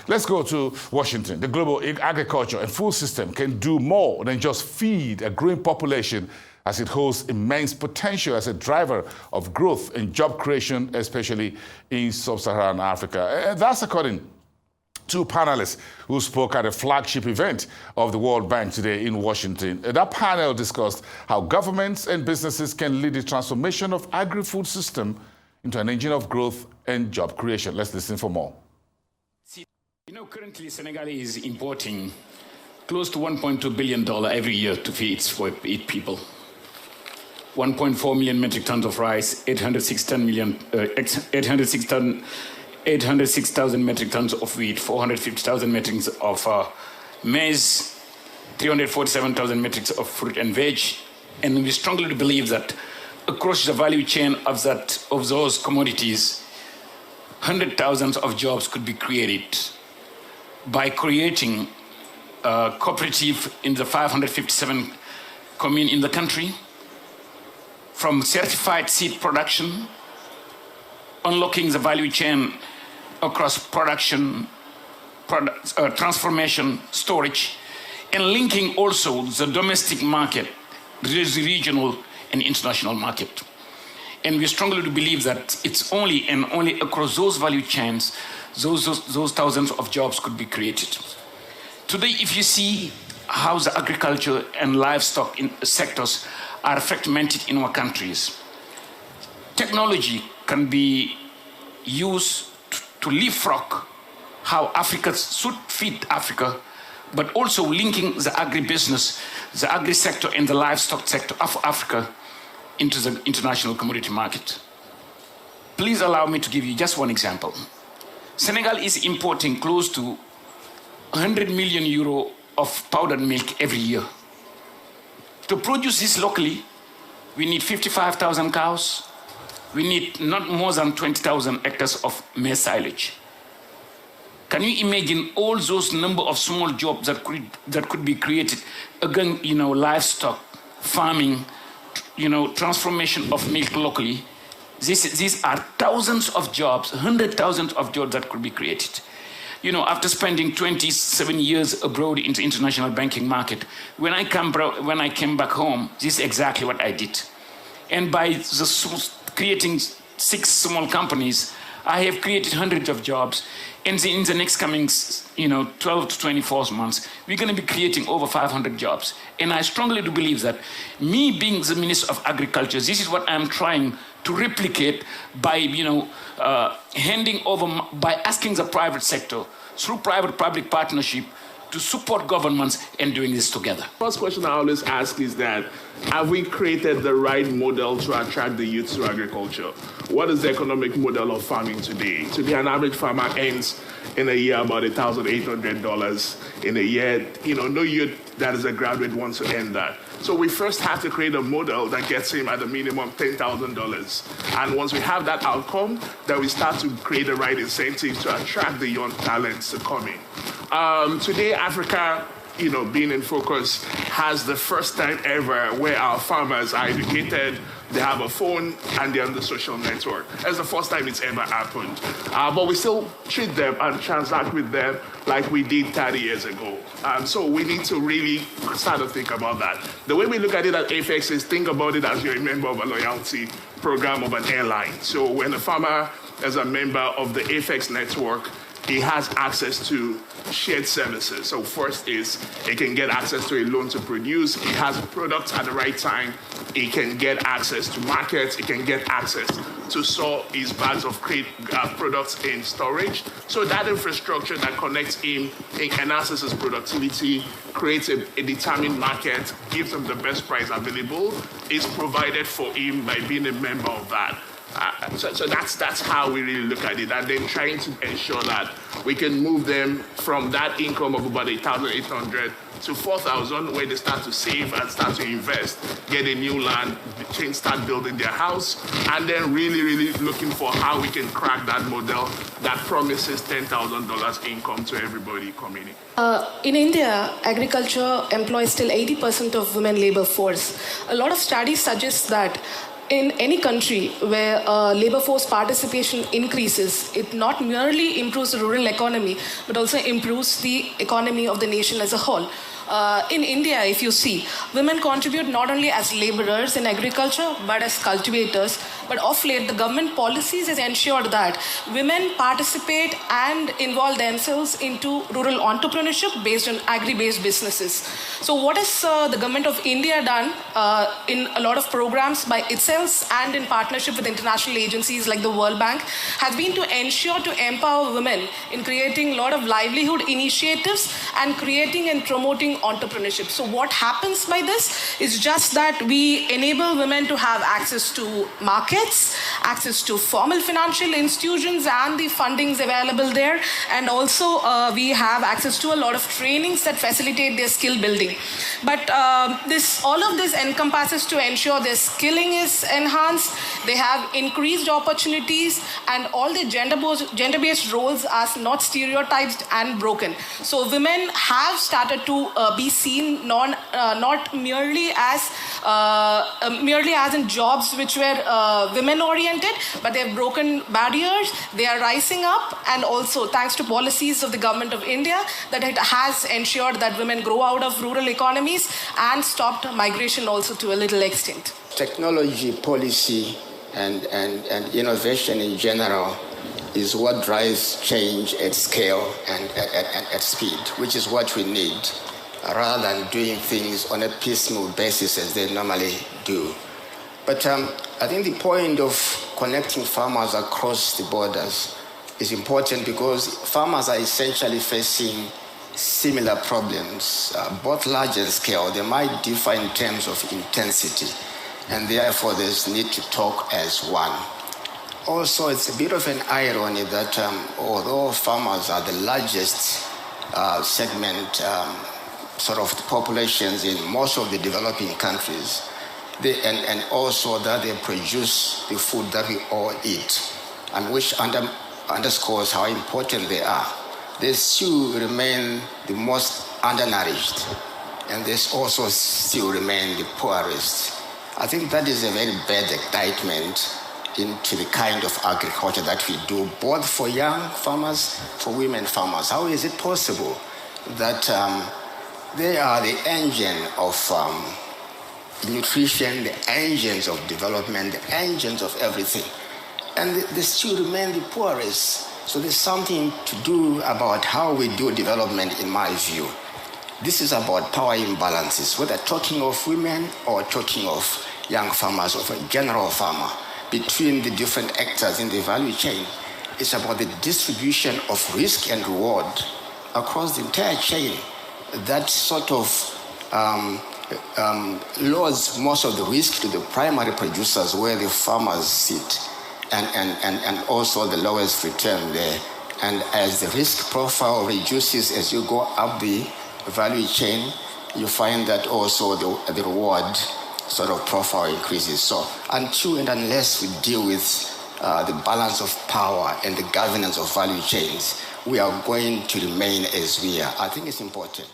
Let's go to Washington. The global agriculture and food system can do more than just feed a growing population, as it holds immense potential as a driver of growth and job creation, especially in sub-Saharan Africa. And that's according to panelists who spoke at a flagship event of the World Bank today in Washington. That panel discussed how governments and businesses can lead the transformation of agri-food system into an engine of growth and job creation. Let's listen for more. You know, currently Senegal is importing close to $1.2 billion every year to feed its people. 1.4 million metric tons of rice, 806,000 metric tons of wheat, 450,000 metric tons of maize, 347,000 metric tons of fruit and veg. And we strongly believe that across the value chain of those commodities, 100,000 of jobs could be created by creating a cooperative in the 557 communes in the country, from certified seed production, unlocking the value chain across production, transformation, storage, and linking also the domestic market, the regional and international market. And we strongly believe that it's only and only across those value chains those thousands of jobs could be created. Today, if you see how the agriculture and livestock sectors are fragmented in our countries, technology can be used to leapfrog how Africa should feed Africa, but also linking the agribusiness, the agri-sector and the livestock sector of Africa into the international commodity market. Please allow me to give you just one example. Senegal is importing close to 100 million euro of powdered milk every year. To produce this locally, we need 55,000 cows. We need not more than 20,000 hectares of maize silage. Can you imagine all those number of small jobs that could be created? Again, livestock, farming, transformation of milk locally. These are thousands of jobs, 100,000 of jobs that could be created. After spending 27 years abroad in the international banking market, when I came back home, this is exactly what I did. And by creating 6 small companies, I have created hundreds of jobs. And in the next coming 12 to 24 months, we're going to be creating over 500 jobs. And I strongly do believe that me being the Minister of Agriculture, this is what I'm trying to replicate by, handing over, by asking the private sector through private-public partnership to support governments and doing this together. First question I always ask is that, have we created the right model to attract the youth to agriculture? What is the economic model of farming today? Today, an average farmer earns in a year about $1,800 in a year. No youth that is a graduate wants to earn that. So we first have to create a model that gets him at a minimum $10,000. And once we have that outcome, then we start to create the right incentives to attract the young talents to come in. Today, Africa, being in focus, has the first time ever where our farmers are educated, they have a phone, and they're on the social network. That's the first time it's ever happened. But we still treat them and transact with them like we did 30 years ago. So we need to really start to think about that. The way we look at it at AFEX is think about it as you're a member of a loyalty program of an airline. So when a farmer is a member of the AFEX network, he has access to shared services. So first is he can get access to a loan to produce. He has products at the right time. He can get access to markets. He can get access to store his bags of products in storage. So that infrastructure that connects him, enhances his productivity, creates a determined market, gives him the best price available, is provided for him by being a member of that. So that's how we really look at it, and then trying to ensure that we can move them from that income of about 8,800 to 4,000, where they start to save and start to invest, get a new land, start building their house, and then really looking for how we can crack that model that promises $10,000 income to everybody coming in. In India, agriculture employs still 80% of women labor force. A lot of studies suggest that in any country where labor force participation increases, it not merely improves the rural economy, but also improves the economy of the nation as a whole. In India, if you see, women contribute not only as laborers in agriculture, but as cultivators. But of late, the government policies has ensured that women participate and involve themselves into rural entrepreneurship based on agri-based businesses. So what has the government of India done in a lot of programs by itself and in partnership with international agencies like the World Bank has been to ensure to empower women in creating a lot of livelihood initiatives and creating and promoting entrepreneurship. So what happens by this is just that we enable women to have access to markets, access to formal financial institutions and the fundings available there, and also we have access to a lot of trainings that facilitate their skill building. But all of this encompasses to ensure their skilling is enhanced, they have increased opportunities, and all the gender-based roles are not stereotyped and broken. So women have started to be seen not merely as in jobs which were women-oriented, but they have broken barriers, they are rising up, and also thanks to policies of the government of India that it has ensured that women grow out of rural economies and stopped migration also to a little extent. Technology, policy, and innovation in general is what drives change at scale and at speed, which is what we need, rather than doing things on a piecemeal basis as they normally do. But I think the point of connecting farmers across the borders is important because farmers are essentially facing similar problems, both large and scale. They might differ in terms of intensity, and therefore there's need to talk as one. Also, it's a bit of an irony that although farmers are the largest segment sort of populations in most of the developing countries, and also that they produce the food that we all eat, and which underscores how important they are. They still remain the most undernourished, and they also still remain the poorest. I think that is a very bad indictment into the kind of agriculture that we do, both for young farmers, for women farmers. How is it possible that they are the engine of nutrition, the engines of development, the engines of everything, and they still remain the poorest? So there's something to do about how we do development, in my view. This is about power imbalances, whether talking of women or talking of young farmers, or a general farmer, between the different actors in the value chain. It's about the distribution of risk and reward across the entire chain that sort of lowers most of the risk to the primary producers where the farmers sit, and also the lowest return there. And as the risk profile reduces as you go up the value chain, you find that also the reward sort of profile increases. So until and unless we deal with the balance of power and the governance of value chains, we are going to remain as we are. I think it's important.